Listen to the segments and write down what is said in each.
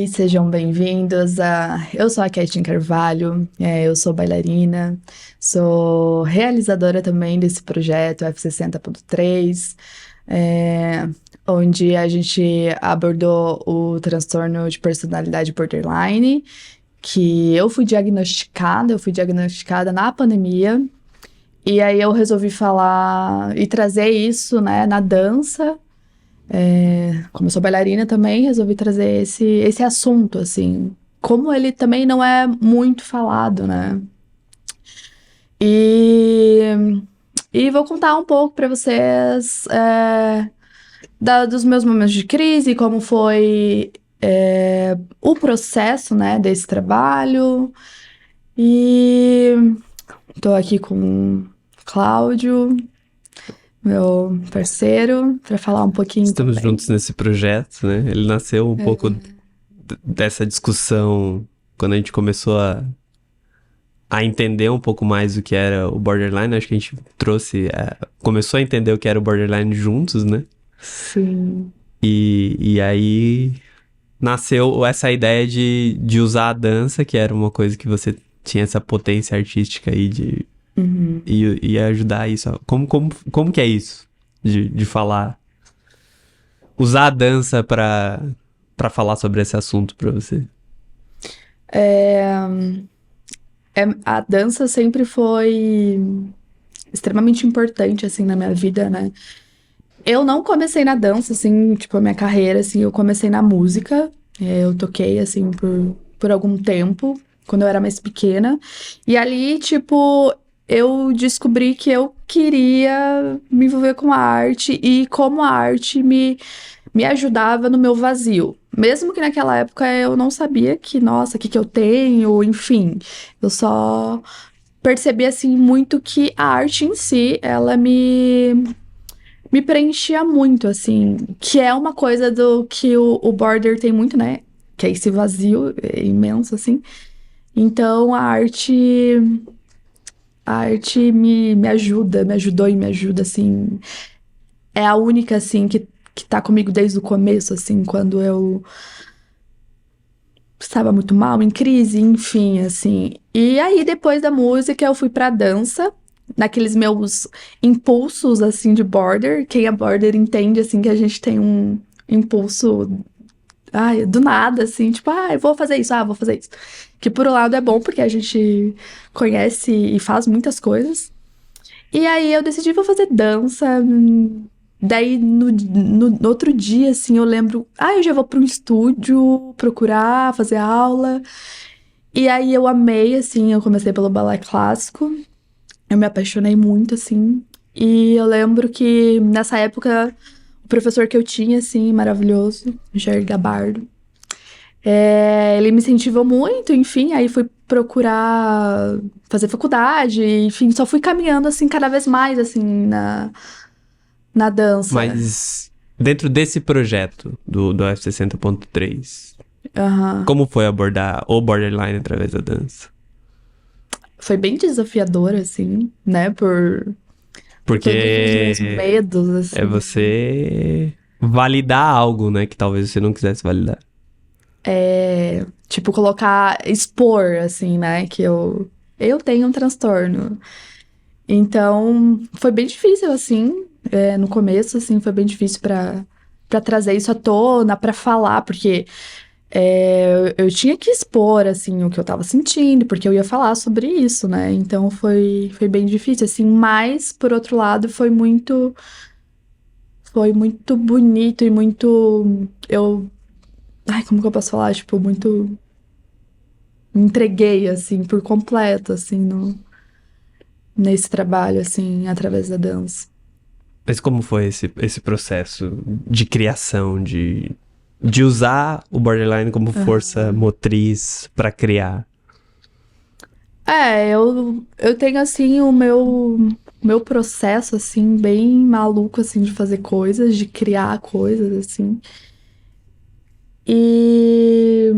sejam bem-vindos Eu sou a Ketin Carvalho, eu sou bailarina, sou realizadora também desse projeto F60.3, onde a gente abordou o transtorno de personalidade borderline, que eu fui diagnosticada na pandemia, e aí eu resolvi falar e trazer isso, né, na dança. Como eu sou bailarina também, resolvi trazer esse assunto, assim. Como ele também não é muito falado, né? E, e vou contar um pouco para vocês dos meus momentos de crise, como foi o processo, né, desse trabalho. E tô aqui com o Cláudio, meu parceiro, para falar um pouquinho Estamos também. juntos nesse projeto, né? Ele nasceu um pouco dessa discussão quando a gente começou a entender um pouco mais o que era o borderline. Acho que a gente começou a entender o que era o borderline juntos, né? Sim. E aí nasceu essa ideia de usar a dança, que era uma coisa que você tinha essa potência artística aí Uhum. e ajudar isso. Como que é isso? De falar. Usar a dança pra falar sobre esse assunto pra você. É, a dança sempre foi extremamente importante, assim, na minha vida, né? Eu não comecei na dança, assim, tipo, a minha carreira, assim, eu comecei na música. Eu toquei, assim, por algum tempo, quando eu era mais pequena. E ali, tipo, eu descobri que eu queria me envolver com a arte e como a arte me ajudava no meu vazio. Mesmo que naquela época eu não sabia que, nossa, o que eu tenho, enfim. Eu só percebi, assim, muito que a arte em si, ela me preenchia muito, assim. Que é uma coisa do que o border tem muito, né? Que é esse vazio imenso, assim. Então a arte me ajuda, me ajudou e me ajuda, assim. É a única, assim, que tá comigo desde o começo, assim, quando eu estava muito mal, em crise, enfim, assim. E aí, depois da música, eu fui pra dança, naqueles meus impulsos, assim, de border. Quem é border entende, assim, que a gente tem um impulso, ai, do nada, assim, tipo, eu vou fazer isso, vou fazer isso. Que por um lado é bom, porque a gente conhece e faz muitas coisas. E aí eu decidi, vou fazer dança. Daí, no outro dia, assim, eu lembro, eu já vou para um estúdio procurar, fazer aula. E aí eu amei, assim, eu comecei pelo balé clássico. Eu me apaixonei muito, assim. E eu lembro que nessa época, o professor que eu tinha, assim, maravilhoso, Jair Gabardo, ele me incentivou muito, enfim, aí fui procurar fazer faculdade, enfim, só fui caminhando, assim, cada vez mais, assim, na dança. Mas dentro desse projeto do F60.3, Aham. como foi abordar o borderline através da dança? Foi bem desafiador, assim, né, por todos os meus Porque medos, é assim. você validar algo, né, que talvez você não quisesse validar. Tipo, expor, assim, né, que eu tenho um transtorno. Então, foi bem difícil, assim, no começo, assim, foi bem difícil pra trazer isso à tona, pra falar, porque eu tinha que expor, assim, o que eu tava sentindo, porque eu ia falar sobre isso, né? Então, foi bem difícil, assim, mas, por outro lado, foi muito bonito e muito, como que eu posso falar? Tipo, muito, me entreguei, assim, por completo, assim, nesse trabalho, assim, através da dança. Mas como foi esse processo de criação, de usar o borderline como força Aham. motriz pra criar? Eu tenho, assim, o meu processo, assim, bem maluco, assim, de fazer coisas, de criar coisas, assim. E,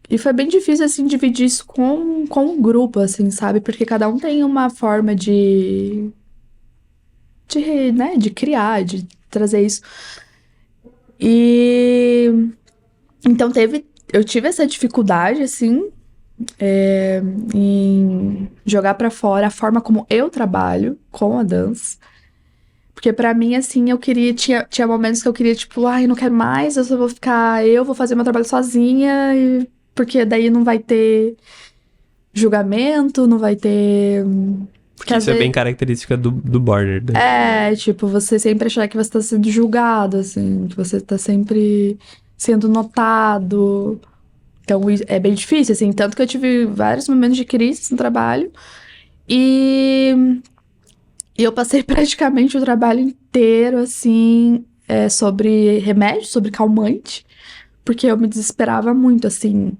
e foi bem difícil, assim, dividir isso com o grupo, assim, sabe? Porque cada um tem uma forma né, de criar, de trazer isso. E então eu tive essa dificuldade, assim, em jogar pra fora a forma como eu trabalho com a dança. Porque pra mim, assim, eu queria... Tinha momentos que eu queria, tipo, ai, não quero mais, eu só vou ficar... Eu vou fazer meu trabalho sozinha, porque daí não vai ter julgamento, não vai ter... Porque Porque às isso é bem vezes... característica do Border, né? Tipo, você sempre achar que você tá sendo julgado, assim, que você tá sempre sendo notado. Então, é bem difícil, assim. Tanto que eu tive vários momentos de crise no trabalho. E, e eu passei praticamente o trabalho inteiro, assim, sobre remédio, sobre calmante. Porque eu me desesperava muito, assim,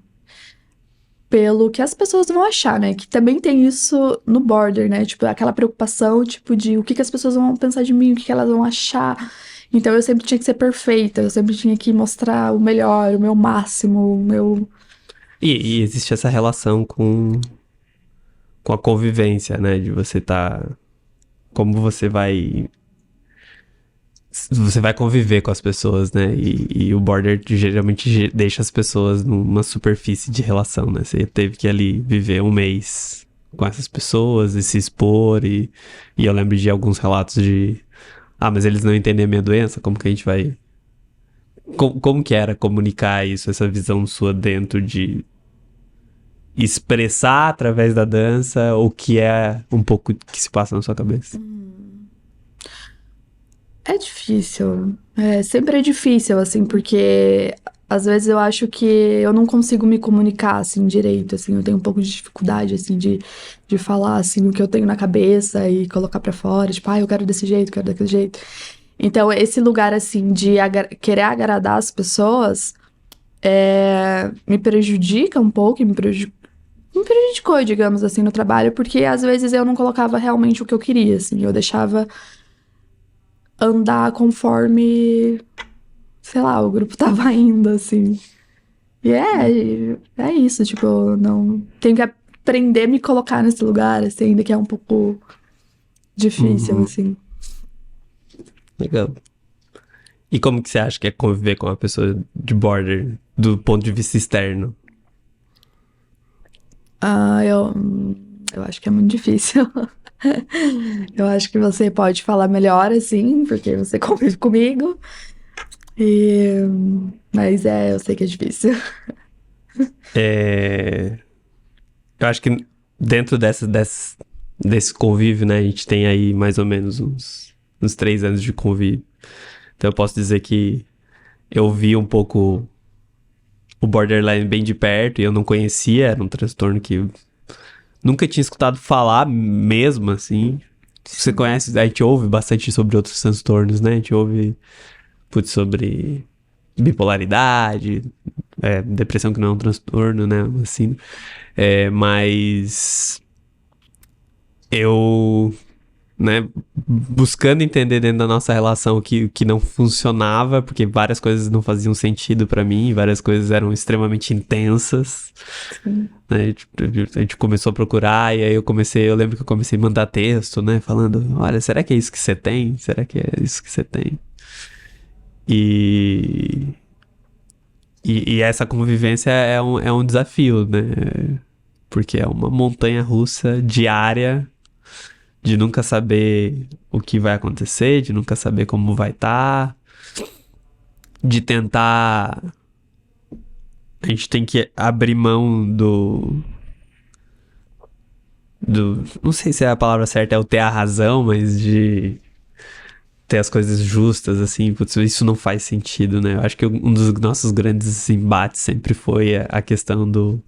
pelo que as pessoas vão achar, né? Que também tem isso no Border, né? Tipo, aquela preocupação, tipo, de o que que as pessoas vão pensar de mim, o que que elas vão achar. Então eu sempre tinha que ser perfeita, eu sempre tinha que mostrar o melhor, o meu máximo, o meu. E existe essa relação com a convivência, né? De você tá... Como você vai conviver com as pessoas, né? E o Border geralmente deixa as pessoas numa superfície de relação, né? Você teve que ali viver um mês com essas pessoas e se expor. E eu lembro de alguns relatos de... Ah, mas eles não entendem a minha doença? Como que a gente vai... Como que era comunicar isso, essa visão sua dentro de expressar através da dança o que é um pouco que se passa na sua cabeça? É difícil. Sempre é difícil, assim, porque às vezes eu acho que eu não consigo me comunicar, assim, direito, assim. Eu tenho um pouco de dificuldade, assim, de falar, assim, o que eu tenho na cabeça e colocar pra fora. Tipo, eu quero desse jeito, quero daquele jeito. Então, esse lugar, assim, de querer agradar as pessoas me prejudica um pouco, me prejudicou, digamos assim, no trabalho, porque às vezes eu não colocava realmente o que eu queria, assim. Eu deixava andar conforme, sei lá, o grupo tava indo, assim. E é isso, tipo, eu não. Tenho que aprender a me colocar nesse lugar, assim, ainda que é um pouco difícil, Uhum, assim. legal. E como que você acha que é conviver com uma pessoa de Border do ponto de vista externo? Eu acho que é muito difícil. Eu acho que você pode falar melhor, assim, porque você convive comigo. E... Mas eu sei que é difícil. É... Eu acho que dentro desse convívio, né, a gente tem aí mais ou menos uns 3 anos de convívio. Então eu posso dizer que eu vi um pouco o borderline bem de perto e eu não conhecia, era um transtorno que eu nunca tinha escutado falar mesmo, assim. Você conhece, a gente ouve bastante sobre outros transtornos, né? A gente ouve, putz, sobre bipolaridade, depressão que não é um transtorno, né? Assim, mas eu, né, buscando entender dentro da nossa relação o que não funcionava, porque várias coisas não faziam sentido pra mim, várias coisas eram extremamente intensas, Sim. né? A gente começou a procurar e aí eu lembro que eu comecei a mandar texto, né, falando, olha, será que é isso que você tem? Será que é isso que você tem? E e essa convivência é um desafio, né? Porque é uma montanha russa diária de nunca saber o que vai acontecer, de nunca saber como vai estar, de tentar. A gente tem que abrir mão do. Não sei se a palavra certa é o ter a razão, mas de ter as coisas justas, assim. Putz, isso não faz sentido, né? Eu acho que um dos nossos grandes embates sempre foi a questão do.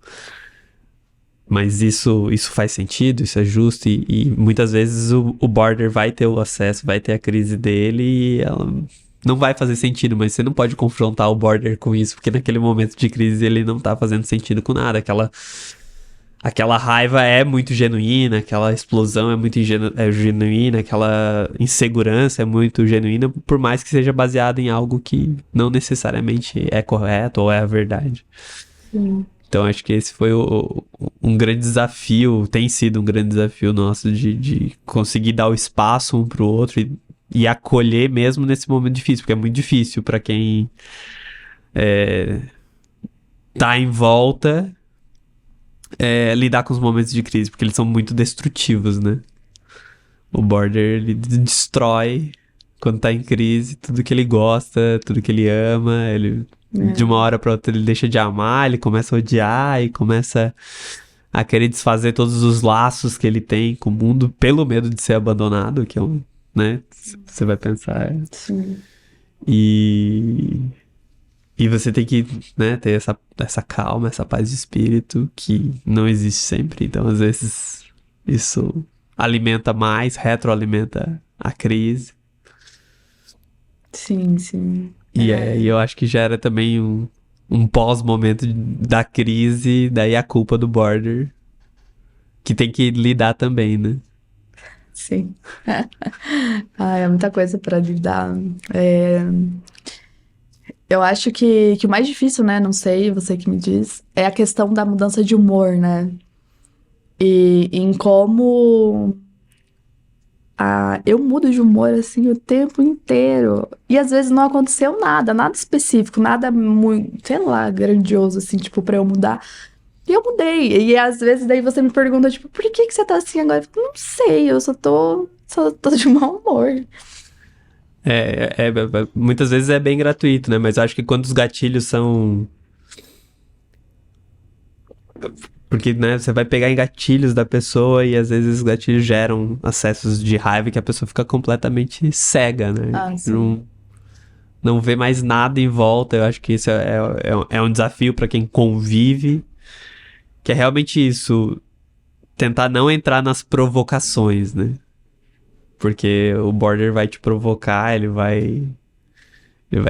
Mas isso faz sentido, isso é justo, e muitas vezes o border vai ter o acesso, vai ter a crise dele e ela não vai fazer sentido, mas você não pode confrontar o border com isso, porque naquele momento de crise ele não tá fazendo sentido com nada. Aquela raiva é muito genuína, aquela explosão é muito genuína, aquela insegurança é muito genuína, por mais que seja baseada em algo que não necessariamente é correto ou é a verdade. Sim. Então acho que esse foi um grande desafio, tem sido um grande desafio nosso de conseguir dar o espaço um pro outro e acolher mesmo nesse momento difícil, porque é muito difícil pra quem tá em volta lidar com os momentos de crise, porque eles são muito destrutivos, né? O Border, ele destrói quando tá em crise tudo que ele gosta, tudo que ele ama, ele de uma hora pra outra ele deixa de amar, ele começa a odiar e começa a querer desfazer todos os laços que ele tem com o mundo pelo medo de ser abandonado, que é um, né? Você vai pensar. Sim. E você tem que, né, ter essa calma, essa paz de espírito que não existe sempre. Então, às vezes, isso alimenta mais, retroalimenta a crise. Sim, sim. E aí eu acho que gera também um pós-momento da crise, daí a culpa do Border, que tem que lidar também, né? Sim. É muita coisa pra lidar. Eu acho que o mais difícil, né? Não sei, você que me diz, é a questão da mudança de humor, né? E em como eu mudo de humor assim o tempo inteiro. E às vezes não aconteceu nada específico, nada muito, sei lá, grandioso, assim, tipo, pra eu mudar. E eu mudei. E às vezes daí você me pergunta, tipo, por que você tá assim agora? Eu fico, não sei, eu só tô de mau humor. Muitas vezes é bem gratuito, né? Mas eu acho que quando os gatilhos são. Porque, né, você vai pegar em gatilhos da pessoa e às vezes os gatilhos geram acessos de raiva que a pessoa fica completamente cega, né? Sim. Não vê mais nada em volta. Eu acho que isso é um desafio para quem convive, que é realmente isso, tentar não entrar nas provocações, né? Porque o Border vai te provocar, ele vai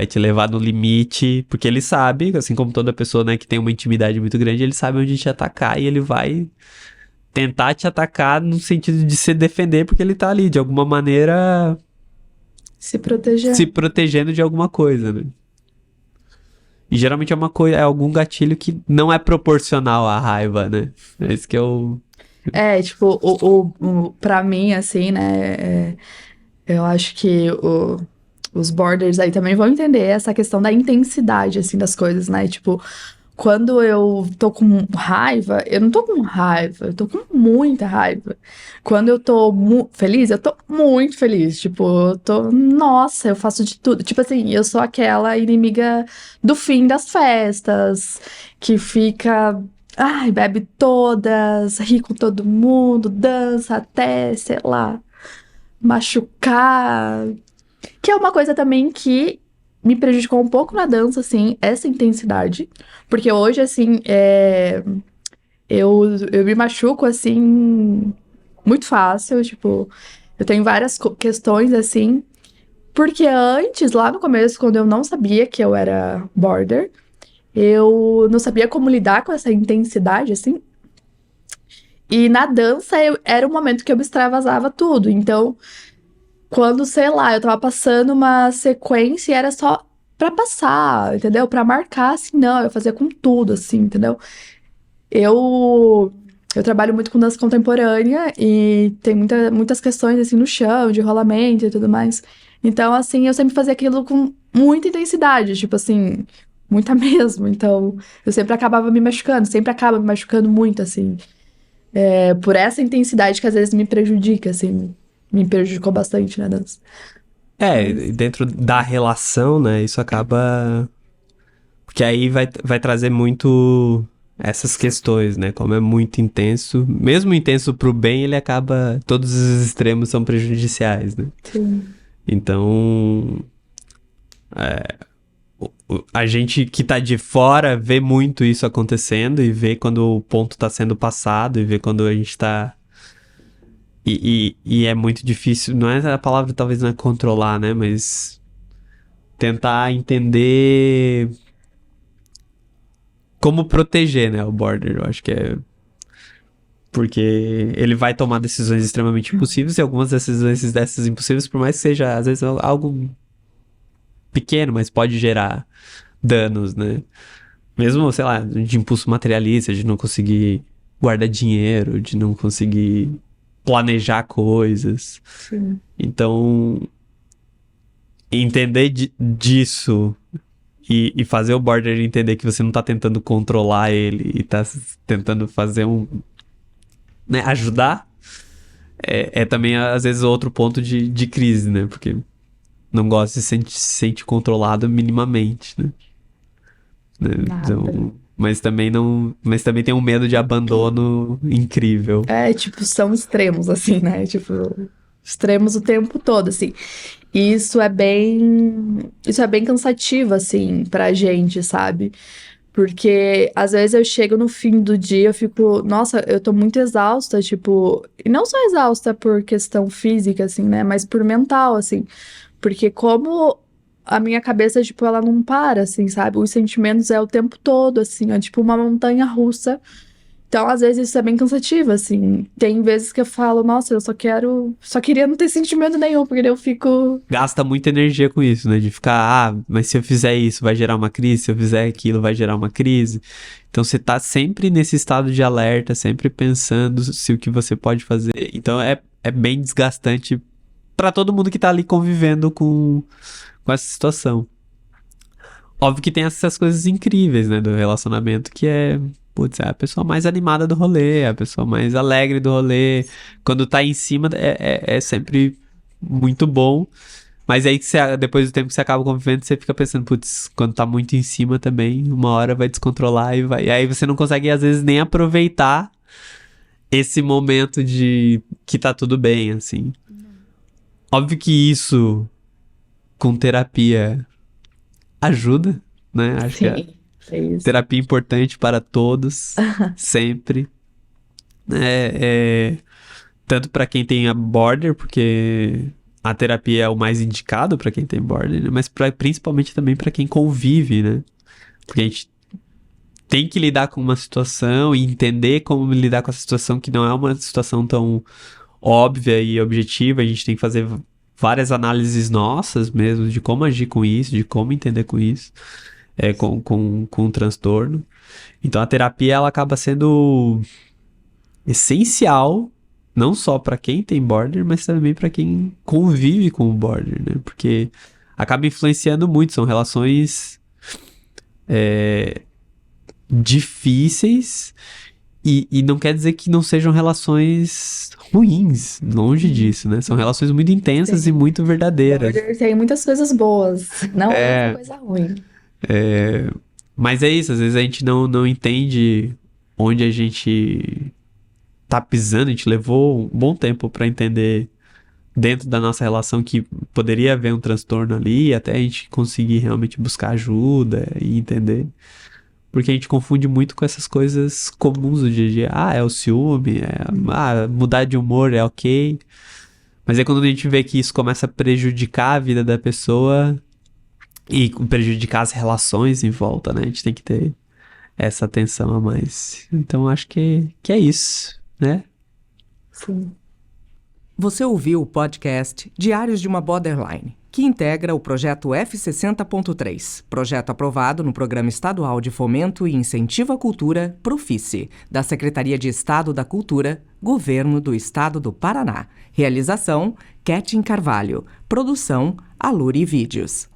te levar no limite, porque ele sabe, assim como toda pessoa, né, que tem uma intimidade muito grande, ele sabe onde te atacar e ele vai tentar te atacar no sentido de se defender, porque ele tá ali, de alguma maneira, Se proteger. se protegendo de alguma coisa, né? E geralmente é algum gatilho que não é proporcional à raiva, né? É isso que eu... Tipo, pra mim, assim, né? Eu acho que os borders aí também vão entender essa questão da intensidade, assim, das coisas, né? Tipo, quando eu tô com raiva, eu não tô com raiva, eu tô com muita raiva. Quando eu tô feliz, eu tô muito feliz. Tipo, eu tô, nossa, eu faço de tudo. Tipo assim, eu sou aquela inimiga do fim das festas, que fica, ai, bebe todas, ri com todo mundo, dança até, sei lá, machucar. Que é uma coisa também que me prejudicou um pouco na dança, assim, essa intensidade. Porque hoje, assim, eu me machuco, assim, muito fácil. Tipo, eu tenho várias questões, assim. Porque antes, lá no começo, quando eu não sabia que eu era border, eu não sabia como lidar com essa intensidade, assim. E na dança, era o momento que eu extravasava tudo. Então, quando, sei lá, eu tava passando uma sequência e era só pra passar, entendeu? Pra marcar, assim, não, eu fazia com tudo, assim, entendeu? Eu trabalho muito com dança contemporânea e tem muitas questões, assim, no chão, de rolamento e tudo mais. Então, assim, eu sempre fazia aquilo com muita intensidade, tipo assim, muita mesmo. Então, eu sempre acabava me machucando, sempre acaba me machucando muito, assim. Por essa intensidade que às vezes me prejudica, assim. Me prejudicou bastante na dança. Dentro da relação, né, isso acaba... Porque aí vai trazer muito essas questões, né? Como é muito intenso, mesmo intenso pro bem, ele acaba... Todos os extremos são prejudiciais, né? Sim. Então, a gente que tá de fora vê muito isso acontecendo e vê quando o ponto tá sendo passado e vê quando a gente tá... E é muito difícil, não é a palavra, talvez não é controlar, né? Mas tentar entender como proteger, né, o border. Eu acho que é porque ele vai tomar decisões extremamente impossíveis e algumas decisões dessas impossíveis, por mais que seja, às vezes, algo pequeno, mas pode gerar danos, né? Mesmo, sei lá, de impulso materialista, de não conseguir guardar dinheiro, de não conseguir planejar coisas. Sim. Então, entender disso E fazer o border entender que você não tá tentando controlar ele e tá tentando fazer né, ajudar, é também, às vezes, outro ponto de crise, né? Porque não gosta de se sentir controlado minimamente, né? Então, mas também tem um medo de abandono incrível. Tipo, são extremos, assim, né? Tipo, extremos o tempo todo, assim. E isso é bem cansativo, assim, pra gente, sabe? Porque às vezes eu chego no fim do dia, eu fico, nossa, eu tô muito exausta, tipo, e não só exausta por questão física, assim, né? Mas por mental, assim. Porque como a minha cabeça, tipo, ela não para, assim, sabe? Os sentimentos é o tempo todo, assim, é tipo uma montanha russa. Então, às vezes, isso é bem cansativo, assim. Tem vezes que eu falo, nossa, eu só queria não ter sentimento nenhum, porque daí eu fico. Gasta muita energia com isso, né? De ficar, mas se eu fizer isso, vai gerar uma crise, se eu fizer aquilo, vai gerar uma crise. Então, você tá sempre nesse estado de alerta, sempre pensando se o que você pode fazer. Então, é bem desgastante pra todo mundo que tá ali convivendo com essa situação. Óbvio que tem essas coisas incríveis, né, do relacionamento, que putz, é a pessoa mais animada do rolê, é a pessoa mais alegre do rolê. Quando tá em cima, é sempre muito bom. Mas aí, depois do tempo que você acaba convivendo, você fica pensando, putz, quando tá muito em cima também, uma hora vai descontrolar e aí você não consegue, às vezes, nem aproveitar esse momento de que tá tudo bem, assim. Óbvio que isso, com terapia, ajuda, né? Acho que Sim, é isso. terapia é importante para todos, sempre. Tanto para quem tem a border, porque a terapia é o mais indicado para quem tem border, né? Mas principalmente também para quem convive, né? Porque a gente tem que lidar com uma situação e entender como lidar com essa situação, que não é uma situação tão óbvia e objetiva. A gente tem que fazer várias análises nossas mesmo, de como agir com isso, de como entender com isso, com o transtorno. Então a terapia, ela acaba sendo essencial, não só para quem tem border, mas também para quem convive com o border, né? Porque acaba influenciando muito, são relações difíceis e não quer dizer que não sejam relações ruins, longe disso, né? São relações muito intensas Sim. e muito verdadeiras. Border tem muitas coisas boas, não é coisa ruim. Mas é isso, às vezes a gente não entende onde a gente tá pisando, a gente levou um bom tempo pra entender dentro da nossa relação que poderia haver um transtorno ali, até a gente conseguir realmente buscar ajuda e entender. Porque a gente confunde muito com essas coisas comuns do dia a dia. Ah, é o ciúme, mudar de humor é ok. Mas é quando a gente vê que isso começa a prejudicar a vida da pessoa e prejudicar as relações em volta, né? A gente tem que ter essa atenção a mais. Então acho que é isso, né? Sim. Você ouviu o podcast Diários de uma Borderline, que integra o projeto F60.3, projeto aprovado no Programa Estadual de Fomento e Incentivo à Cultura, Profice, da Secretaria de Estado da Cultura, Governo do Estado do Paraná. Realização, Ketin Carvalho. Produção, Aluri Vídeos.